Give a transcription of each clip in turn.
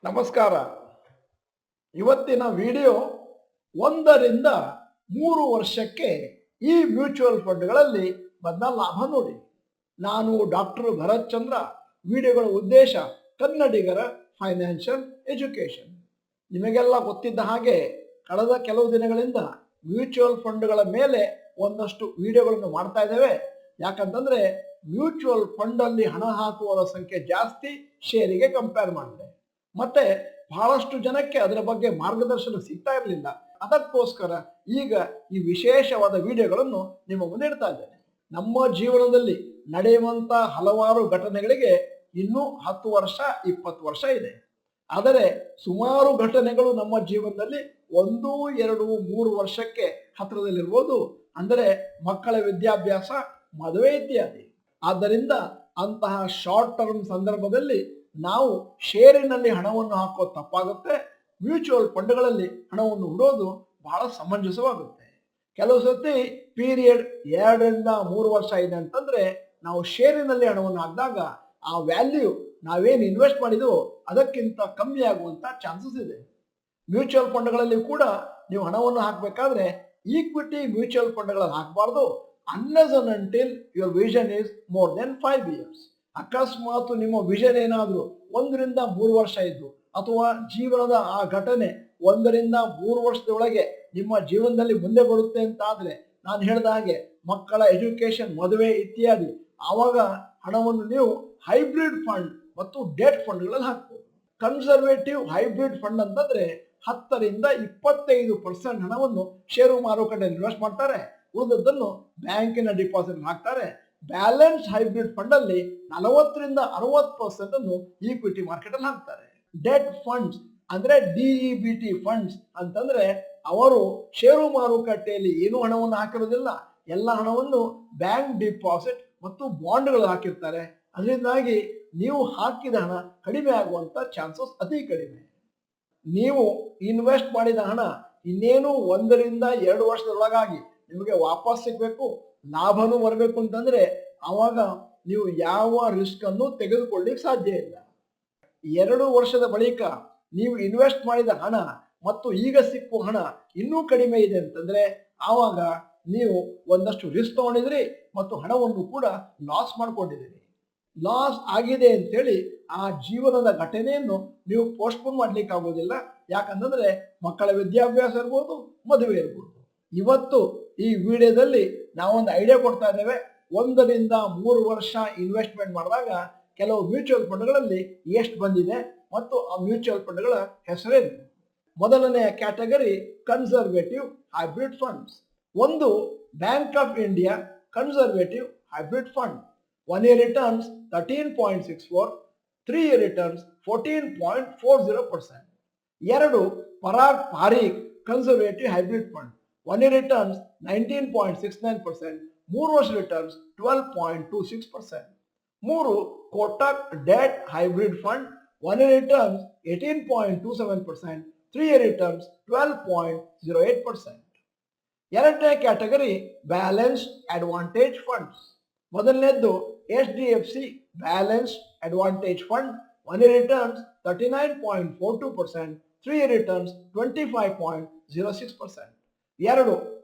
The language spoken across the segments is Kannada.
ನಮಸ್ಕಾರ. ಇವತ್ತಿನ ವಿಡಿಯೋ 1ರಿಂದ 3 ವರ್ಷಕ್ಕೆ ಈ ಮ್ಯೂಚುವಲ್ ಫಂಡ್ಗಳಲ್ಲಿ ಬಂದ ಲಾಭ ನೋಡಿ. ನಾನು ಡಾಕ್ಟರ್ ಭರತ್ ಚಂದ್ರ. ವಿಡಿಯೋಗಳ ಉದ್ದೇಶ ಕನ್ನಡಿಗರ ಫೈನಾನ್ಷಿಯಲ್ ಎಜುಕೇಷನ್. ನಿಮಗೆಲ್ಲ ಗೊತ್ತಿದ್ದ ಹಾಗೆ ಕಳೆದ ಕೆಲವು ದಿನಗಳಿಂದ ಮ್ಯೂಚುವಲ್ ಫಂಡ್ಗಳ ಮೇಲೆ ಒಂದಷ್ಟು ವಿಡಿಯೋಗಳನ್ನು ಮಾಡ್ತಾ ಇದ್ದೇವೆ. ಯಾಕಂತಂದ್ರೆ ಮ್ಯೂಚುವಲ್ ಫಂಡಲ್ಲಿ ಹಣ ಹಾಕುವವರ ಸಂಖ್ಯೆ ಜಾಸ್ತಿ ಶೇರಿಗೆ ಕಂಪೇರ್ ಮಾಡಿದೆ. ಮತ್ತೆ ಬಹಳಷ್ಟು ಜನಕ್ಕೆ ಅದರ ಬಗ್ಗೆ ಮಾರ್ಗದರ್ಶನ ಸಿಗ್ತಾ ಇರಲಿಲ್ಲ. ಅದಕ್ಕೋಸ್ಕರ ಈಗ ಈ ವಿಶೇಷವಾದ ವಿಡಿಯೋಗಳನ್ನು ನಿಮ್ಮ ಮುಂದೆ ಇಡ್ತಾ ಇದ್ದೇನೆ. ನಮ್ಮ ಜೀವನದಲ್ಲಿ ನಡೆಯುವಂತ ಹಲವಾರು ಘಟನೆಗಳಿಗೆ ಇನ್ನೂ 10 ವರ್ಷ 20 ವರ್ಷ ಇದೆ. ಆದರೆ ಸುಮಾರು ಘಟನೆಗಳು ನಮ್ಮ ಜೀವನದಲ್ಲಿ 1, 2, 3 ವರ್ಷಕ್ಕೆ ಹತ್ತಿರದಲ್ಲಿರ್ಬೋದು. ಅಂದರೆ ಮಕ್ಕಳ ವಿದ್ಯಾಭ್ಯಾಸ, ಮದುವೆ ಇತ್ಯಾದಿ. ಆದ್ದರಿಂದ ಅಂತಹ ಶಾರ್ಟ್ ಟರ್ಮ್ ಸಂದರ್ಭದಲ್ಲಿ ನಾವು ಷೇರಿನಲ್ಲಿ ಹಣವನ್ನು ಹಾಕೋದು ತಪ್ಪಾಗುತ್ತೆ. ಮ್ಯೂಚುವಲ್ ಫಂಡ್ಗಳಲ್ಲಿ ಹಣವನ್ನು ಹೂಡೋದು ಬಹಳ ಸಮಂಜಸವಾಗುತ್ತೆ. ಕೆಲವು ಸತಿ ಪೀರಿಯಡ್ 2ರಿಂದ 3 ವರ್ಷ ಇದೆ ಅಂತಂದ್ರೆ ನಾವು ಷೇರಿನಲ್ಲಿ ಹಣವನ್ನು ಹಾಕಿದಾಗ ಆ ವ್ಯಾಲ್ಯೂ ನಾವೇನು ಇನ್ವೆಸ್ಟ್ ಮಾಡಿದೋ ಅದಕ್ಕಿಂತ ಕಮ್ಮಿ ಆಗುವಂತ ಚಾನ್ಸಸ್ ಇದೆ. ಮ್ಯೂಚುವಲ್ ಫಂಡ್ಗಳಲ್ಲಿ ಕೂಡ ನೀವು ಹಣವನ್ನು ಹಾಕಬೇಕಾದ್ರೆ ಈಕ್ವಿಟಿ ಮ್ಯೂಚುವಲ್ ಫಂಡ್ಗಳಲ್ಲಿ ಹಾಕಬಾರ್ದು unless and until your vision is more than 5 years. ಅಕಸ್ಮಾತ್ ನಿಮ್ಮ ವಿಷನ್ ಏನಾದರೂ 1ರಿಂದ 3 ವರ್ಷ ಇದ್ದು ಅಥವಾ ಜೀವನದ ಆ ಘಟನೆ 1ರಿಂದ 3 ವರ್ಷದೊಳಗೆ ನಿಮ್ಮ ಜೀವನದಲ್ಲಿ ಮುಂದೆ ಬರುತ್ತೆ ಅಂತ ಆದ್ರೆ, ನಾನು ಹೇಳಿದ ಹಾಗೆ ಮಕ್ಕಳ ಎಜುಕೇಶನ್, ಮದುವೆ ಇತ್ಯಾದಿ, ಆವಾಗ ಹಣವನ್ನು ನೀವು ಹೈಬ್ರಿಡ್ ಫಂಡ್ ಮತ್ತು ಡೆಟ್ ಫಂಡ್ಗಳಲ್ಲಿ ಹಾಕ್ಬೋದು. ಕನ್ಸರ್ವೇಟಿವ್ ಹೈಬ್ರಿಡ್ ಫಂಡ್ ಅಂತಂದ್ರೆ 10ರಿಂದ 25% ಹಣವನ್ನು ಷೇರು ಮಾರುಕಟ್ಟೆಯಲ್ಲಿ ಇನ್ವೆಸ್ಟ್ ಮಾಡ್ತಾರೆ, ಉಳಿದದ್ದನ್ನು ಬ್ಯಾಂಕಿನ ಡಿಪಾಸಿಟ್ ಹಾಕ್ತಾರೆ. ಬ್ಯಾಲೆನ್ಸ್ ಹೈಬ್ರಿಡ್ ಫಂಡ್ ಅಲ್ಲಿ 40ರಿಂದ 60% ಅನ್ನು ಈಕ್ವಿಟಿ ಮಾರ್ಕೆಟ್ ಅಲ್ಲಿ ಹಾಕ್ತಾರೆ. ಡೆಟ್ ಫಂಡ್ಸ್ ಅಂದ್ರೆ ಡಿಇಬಿಟಿ ಫಂಡ್ಸ್ ಅಂತಂದ್ರೆ ಅವರು ಷೇರು ಮಾರುಕಟ್ಟೆಯಲ್ಲಿ ಏನು ಹಣವನ್ನು ಹಾಕಿರೋದಿಲ್ಲ, ಎಲ್ಲ ಹಣವನ್ನು ಬ್ಯಾಂಕ್ ಡಿಪಾಸಿಟ್ ಮತ್ತು ಬಾಂಡ್ಗಳು ಹಾಕಿರ್ತಾರೆ. ಅದರಿಂದಾಗಿ ನೀವು ಹಾಕಿದ ಹಣ ಕಡಿಮೆ ಆಗುವಂತ ಚಾನ್ಸಸ್ ಅತಿ ಕಡಿಮೆ. ನೀವು ಇನ್ವೆಸ್ಟ್ ಮಾಡಿದ ಹಣ ಇನ್ನೇನು 1ರಿಂದ 2 ವರ್ಷದೊಳಗಾಗಿ ನಿಮಗೆ ವಾಪಸ್ ಸಿಗಬೇಕು, ಲಾಭನೂ ಬರಬೇಕು ಅಂತಂದ್ರೆ ಆವಾಗ ನೀವು ಯಾವ ರಿಸ್ಕ್ ಅನ್ನು ತೆಗೆದುಕೊಳ್ಳಿಕ್ಕೆ ಸಾಧ್ಯ ಇಲ್ಲ. 2 ವರ್ಷದ ಬಳಿಕ ನೀವು ಇನ್ವೆಸ್ಟ್ ಮಾಡಿದ ಹಣ ಮತ್ತು ಈಗ ಸಿಕ್ಕುವ ಹಣ ಇನ್ನೂ ಕಡಿಮೆ ಇದೆ ಅಂತಂದ್ರೆ ಆವಾಗ ನೀವು ಒಂದಷ್ಟು ರಿಸ್ಕ್ ತಗೊಂಡಿದ್ರಿ ಮತ್ತು ಹಣವನ್ನು ಕೂಡ ಲಾಸ್ ಮಾಡ್ಕೊಂಡಿದ್ದೀರಿ. ಲಾಸ್ ಆಗಿದೆ ಅಂತೇಳಿ ಆ ಜೀವನದ ಘಟನೆಯನ್ನು ನೀವು ಪೋಸ್ಟ್ಪೋನ್ ಮಾಡ್ಲಿಕ್ಕೆ ಆಗೋದಿಲ್ಲ. ಯಾಕಂತಂದ್ರೆ ಮಕ್ಕಳ ವಿದ್ಯಾಭ್ಯಾಸ ಇರ್ಬೋದು, ಮದುವೆ ಇರ್ಬೋದು. ಇವತ್ತು ಈ ವಿಡಿಯೋದಲ್ಲಿ ನಾವೊಂದು ಐಡಿಯಾ ಕೊಡ್ತಾ ಇದ್ದೇವೆ. 1ರಿಂದ 3 ವರ್ಷ ಇನ್ವೆಸ್ಟ್ಮೆಂಟ್ ಮಾಡಿದಾಗ ಕೆಲವು ಮ್ಯೂಚುವಲ್ ಫಂಡ್ಗಳಲ್ಲಿ ಎಷ್ಟು ಬಂದಿದೆ ಮತ್ತು ಆ ಮ್ಯೂಚುವಲ್ ಫಂಡ್ಗಳ ಹೆಸರೇನು. ಮೊದಲನೆಯ ಕ್ಯಾಟಗರಿ ಕನ್ಸರ್ವೇಟಿವ್ ಹೈಬ್ರಿಡ್ ಫಂಡ್ಸ್. ಒಂದು bank of India conservative hybrid fund. 1 year returns 13.64, 3 year returns 14.40%. ಎರಡು Parag Parikh conservative hybrid fund. 1 year returns 19.69%, 3 ವರ್ಷ returns 12.26%. 3 Kotak debt hybrid fund. 1 year returns 18.27%, 3 year returns 12.08%. ಎರಡನೇ ಕ್ಯಾಟಗರಿ ಬ್ಯಾಲೆನ್ಸ್ಡ್ ಅಡ್ವಾಂಟೇಜ್ ಫಂಡ್ಸ್. ಮೊದಲನೇದ್ದು HDFC balanced advantage fund. 1 year returns 39.42%, 3 year returns 25.06%. ಎರಡು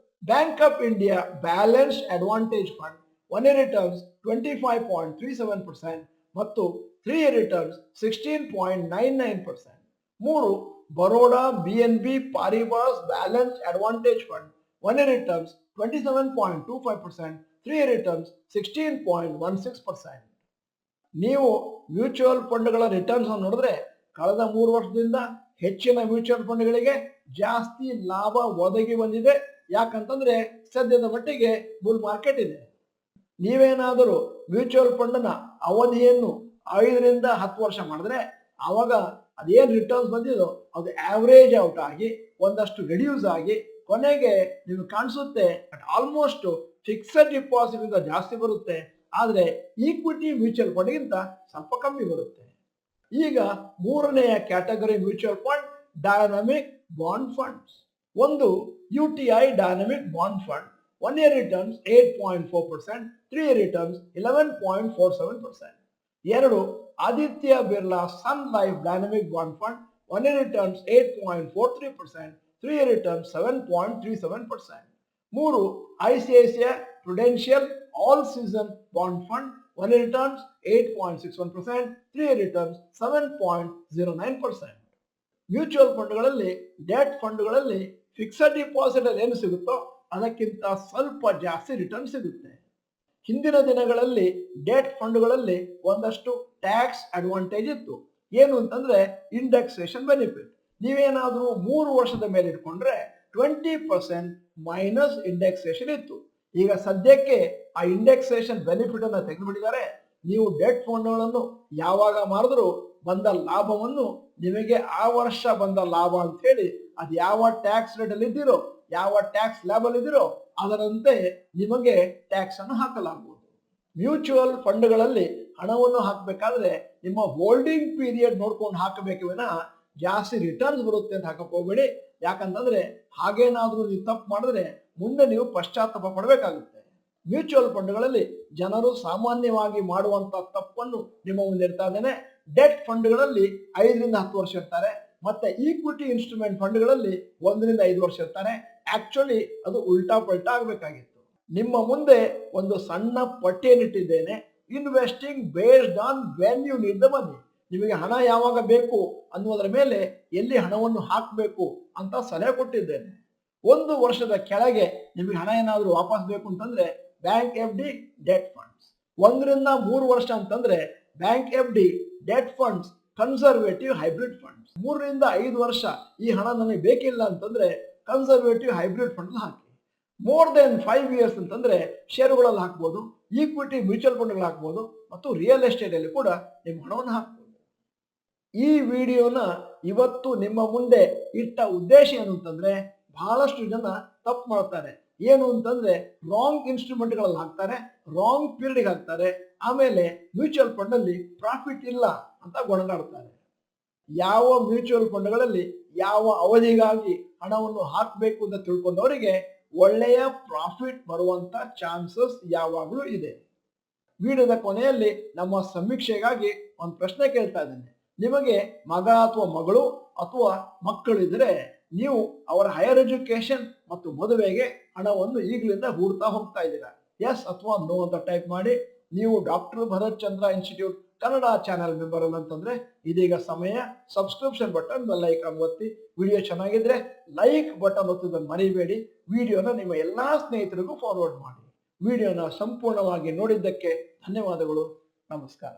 bank of India balanced advantage fund. 1 year returns 25.37% ಮತ್ತು 3 year returns 16.99%. 3 Baroda BNB Paribas balanced advantage fund. 1 year returns 27.25%, 3 year returns 16.16%. ನೀವು ಮ್ಯೂಚುವಲ್ ಫಂಡ್ಗಳ ರಿಟರ್ನ್ಸ್ ಅನ್ನು ನೋಡಿದ್ರೆ ಕಳೆದ 3 ವರ್ಷದಿಂದ ಹೆಚ್ಚಿನ ಮ್ಯೂಚುವಲ್ ಫಂಡ್ಗಳಿಗೆ ಜಾಸ್ತಿ ಲಾಭ ಒದಗಿ ಬಂದಿದೆ. ಯಾಕಂತಂದ್ರೆ ಸದ್ಯದ ಮಟ್ಟಿಗೆ ಬುಲ್ ಮಾರ್ಕೆಟ್ ಇದೆ. ನೀವೇನಾದರೂ ಮ್ಯೂಚುವಲ್ ಫಂಡ್ನ ಅವಧಿಯನ್ನು 5ರಿಂದ 10 ವರ್ಷ ಮಾಡಿದ್ರೆ ಆವಾಗ ಅದೇನು ರಿಟರ್ನ್ಸ್ ಬಂದಿದೋ ಅದು ಆವರೇಜ್ ಔಟ್ ಆಗಿ ಒಂದಷ್ಟು ರಿಡ್ಯೂಸ್ ಆಗಿ ಕೊನೆಗೆ ನಿಮ್ಗೆ ಕಾಣಿಸುತ್ತೆ ಆಲ್ಮೋಸ್ಟ್ ಫಿಕ್ಸೆಡ್ ಡಿಪಾಸಿಟ್ ಇಂದ ಜಾಸ್ತಿ ಬರುತ್ತೆ, ಆದರೆ ಈಕ್ವಿಟಿ ಮ್ಯೂಚುವಲ್ ಫಂಡ್ಗಿಂತ ಸ್ವಲ್ಪ ಕಮ್ಮಿ ಬರುತ್ತೆ. ಈಗ ಮೂರನೆಯ category mutual fund dynamic bond funds. ಒಂದು UTI dynamic bond fund. 1 year returns 8.4%, 3 year returns 11.47%. 2 Aditya Birla Sun Life dynamic bond fund 1 year returns 8.43%, 3 year returns 7.37%. 3 ICICI Prudential All Season Bond Fund 1 year returns 8.61%, 3 year returns 7.09%. Mutual ಫಂಡ್ಗಳಲ್ಲಿ ಡೆಟ್ ಫಂಡ್ಗಳಲ್ಲಿ ಫಿಕ್ಸಡ್ ಡಿಪಾಸಿಟ್ ಅಲ್ಲಿ ಏನು ಸಿಗುತ್ತೋ ಅದಕ್ಕಿಂತ ಸ್ವಲ್ಪ ಜಾಸ್ತಿ ರಿಟರ್ನ್ ಸಿಗುತ್ತೆ. ಹಿಂದಿನ ದಿನಗಳಲ್ಲಿ ಡೆಟ್ ಫಂಡ್ಗಳಲ್ಲಿ ಒಂದಷ್ಟು ಟ್ಯಾಕ್ಸ್ ಅಡ್ವಾಂಟೇಜ್ ಇತ್ತು. ಏನು ಅಂತಂದ್ರೆ ಇಂಡೆಕ್ಸೇಷನ್ ಬೆನಿಫಿಟ್. ನೀವೇನಾದರೂ 3 ವರ್ಷದ ಮೇಲೆ ಇಟ್ಕೊಂಡ್ರೆ 20% ಮೈನಸ್ ಇಂಡೆಕ್ಸೇಷನ್ ಇತ್ತು. ಈಗ ಸದ್ಯಕ್ಕೆ ಆ ಇಂಡೆಕ್ಸೇಷನ್ ಬೆನಿಫಿಟ್ ಅನ್ನು ತೆಗೆದುಬಿಟ್ಟಿದ್ದಾರೆ. ನೀವು ಡೆಟ್ ಫಂಡ್ಗಳನ್ನು ಯಾವಾಗ ಮಾರಿದ್ರು ಬಂದ ಲಾಭವನ್ನು ನಿಮಗೆ ಆ ವರ್ಷ ಬಂದ ಲಾಭ ಅಂತ ಹೇಳಿ ಅದು ಯಾವ ಟ್ಯಾಕ್ಸ್ ರೇಟ್ ಅಲ್ಲಿ ಇದ್ದೀರೋ ಯಾವ ಟ್ಯಾಕ್ಸ್ ಲ್ಯಾಬಲ್ ಇದ್ದೀರೋ ಅದರಂತೆ ನಿಮಗೆ ಟ್ಯಾಕ್ಸ್ ಅನ್ನು ಹಾಕಲಾಗುವುದು. ಮ್ಯೂಚುವಲ್ ಫಂಡ್ಗಳಲ್ಲಿ ಹಣವನ್ನು ಹಾಕಬೇಕಾದ್ರೆ ನಿಮ್ಮ ಹೋಲ್ಡಿಂಗ್ ಪೀರಿಯಡ್ ನೋಡ್ಕೊಂಡು ಹಾಕಬೇಕು ವಿನಃ ಜಾಸ್ತಿ ರಿಟರ್ನ್ಸ್ ಬರುತ್ತೆ ಅಂತ ಹಾಕಕ್ ಹೋಗ್ಬೇಡಿ. ಯಾಕಂತಂದ್ರೆ ಹಾಗೇನಾದ್ರೂ ನೀವು ತಪ್ಪು ಮಾಡಿದ್ರೆ ಮುಂದೆ ನೀವು ಪಶ್ಚಾತ್ತಾಪ ಪಡಬೇಕಾಗುತ್ತೆ. ಮ್ಯೂಚುವಲ್ ಫಂಡ್ಗಳಲ್ಲಿ ಜನರು ಸಾಮಾನ್ಯವಾಗಿ ಮಾಡುವಂತ ತಪ್ಪನ್ನು ನಿಮ್ಮ ಮುಂದೆ ಇರ್ತಾ ಇದ್ದೇನೆ. ಡೆಟ್ ಫಂಡ್ಗಳಲ್ಲಿ 5 ರಿಂದ 10 ವರ್ಷ ಇರ್ತಾರೆ, ಮತ್ತೆ ಈಕ್ವಿಟಿ ಇನ್ಸ್ಟ್ರೂಮೆಂಟ್ ಫಂಡ್ಗಳಲ್ಲಿ 1 ರಿಂದ 5 ವರ್ಷ ಇರ್ತಾರೆ. ಆಕ್ಚುಲಿ ಅದು ಉಲ್ಟಾ ಪಲ್ಟಾ ಆಗಬೇಕಾಗಿತ್ತು. ನಿಮ್ಮ ಮುಂದೆ ಒಂದು ಸಣ್ಣ ಪಟ್ಟಿಯನ್ನಿಟ್ಟಿದ್ದೇನೆ. Investing based on when you need the money. ನಿಮಗೆ ಹಣ ಯಾವಾಗ ಬೇಕು ಅನ್ನುವುದರ ಮೇಲೆ ಎಲ್ಲಿ ಹಣವನ್ನು ಹಾಕಬೇಕು ಅಂತ ಸಲಹೆ ಕೊಟ್ಟಿದ್ದೇನೆ. 1 ವರ್ಷದ ಕೆಳಗೆ ನಿಮಗೆ ಹಣ ಏನಾದರೂ ವಾಪಸ್ ಬೇಕು ಅಂತಂದ್ರೆ bank F D debt funds. 1 ರಿಂದ 3 ವರ್ಷ ಅಂತಂದ್ರೆ bank F D debt funds conservative hybrid funds. 3 ರಿಂದ 5 ವರ್ಷ ಈ ಹಣ ನನಗೆ ಬೇಕಿಲ್ಲ ಅಂತಂದ್ರೆ ಕನ್ಸರ್ವೇಟಿವ್ ಹೈಬ್ರಿಡ್ ಫಂಡ್ ಹಾಕಿ. ಮೋರ್ ದೆನ್ 5 ಇಯರ್ಸ್ ಅಂತಂದ್ರೆ ಷೇರುಗಳಲ್ಲಿ ಹಾಕ್ಬೋದು, ಈಕ್ವಿಟಿ ಮ್ಯೂಚುವಲ್ ಫಂಡ್ಗಳು ಹಾಕ್ಬೋದು ಮತ್ತು ರಿಯಲ್ ಎಸ್ಟೇಟ್ ಅಲ್ಲಿ ಕೂಡ ನಿಮ್ಮ ಹಣವನ್ನು ಹಾಕ್ಬೋದು. ಈ ವಿಡಿಯೋನ ಇವತ್ತು ನಿಮ್ಮ ಮುಂದೆ ಇಟ್ಟ ಉದ್ದೇಶ ಏನು ಅಂತಂದ್ರೆ ಬಹಳಷ್ಟು ಜನ ತಪ್ಪು ಮಾಡ್ತಾರೆ. ಏನು ಅಂತಂದ್ರೆ ರಾಂಗ್ ಇನ್ಸ್ಟ್ರೂಮೆಂಟ್ಗಳಲ್ಲಿ ಹಾಕ್ತಾರೆ, ರಾಂಗ್ ಪೀರಿಯಡ್ ಹಾಕ್ತಾರೆ, ಆಮೇಲೆ ಮ್ಯೂಚುವಲ್ ಫಂಡ್ ಅಲ್ಲಿ ಪ್ರಾಫಿಟ್ ಇಲ್ಲ ಅಂತ ಗೊಣಗಾಡ್ತಾರೆ. ಯಾವ ಮ್ಯೂಚುವಲ್ ಫಂಡ್ಗಳಲ್ಲಿ ಯಾವ ಅವಧಿಗಾಗಿ ಹಣವನ್ನು ಹಾಕಬೇಕು ಅಂತ ತಿಳ್ಕೊಂಡವರಿಗೆ ಒಳ್ಳೆಯ ಪ್ರಾಫಿಟ್ ಬರುವಂತ ಚಾನ್ಸಸ್ ಯಾವಾಗಲೂ ಇದೆ. ವಿಡಿಯೋದ ಕೊನೆಯಲ್ಲಿ ನಮ್ಮ ಸಮೀಕ್ಷೆಗಾಗಿ ಒಂದು ಪ್ರಶ್ನೆ ಕೇಳ್ತಾ ಇದ್ದೇನೆ. ನಿಮಗೆ ಮಗ ಅಥವಾ ಮಗಳು ಅಥವಾ ಮಕ್ಕಳಿದ್ರೆ ನೀವು ಅವರ ಹೈಯರ್ ಎಜುಕೇಶನ್ ಮತ್ತು ಮದುವೆಗೆ ಹಣವನ್ನು ಈಗಲಿಂದ ಹೂಡ್ತಾ ಹೋಗ್ತಾ ಇದ್ದೀರಾ? ಎಸ್ ಅಥವಾ ನೋ ಅಂತ ಟೈಪ್ ಮಾಡಿ. ನೀವು ಡಾಕ್ಟರ್ ಭರತ್ ಚಂದ್ರ ಇನ್ಸ್ಟಿಟ್ಯೂಟ್ ಕನ್ನಡ ಚಾನೆಲ್ ಮೆಂಬರ್ ಅಲ್ಲ ಅಂತಂದ್ರೆ ಇದೀಗ ಸಮಯ. ಸಬ್ಸ್ಕ್ರಿಪ್ಷನ್ ಬಟನ್ ಬೆಲ್ ಐಕಾನ್ ಒತ್ತಿ. ವಿಡಿಯೋ ಚೆನ್ನಾಗಿದ್ರೆ ಲೈಕ್ ಬಟನ್ ಒತ್ತೋದನ್ನು ಮರಿಬೇಡಿ. ವಿಡಿಯೋನ ನಿಮ್ಮ ಎಲ್ಲಾ ಸ್ನೇಹಿತರಿಗೂ ಫಾರ್ವರ್ಡ್ ಮಾಡಿ. ವಿಡಿಯೋನ ಸಂಪೂರ್ಣವಾಗಿ ನೋಡಿದ್ದಕ್ಕೆ ಧನ್ಯವಾದಗಳು. ನಮಸ್ಕಾರ.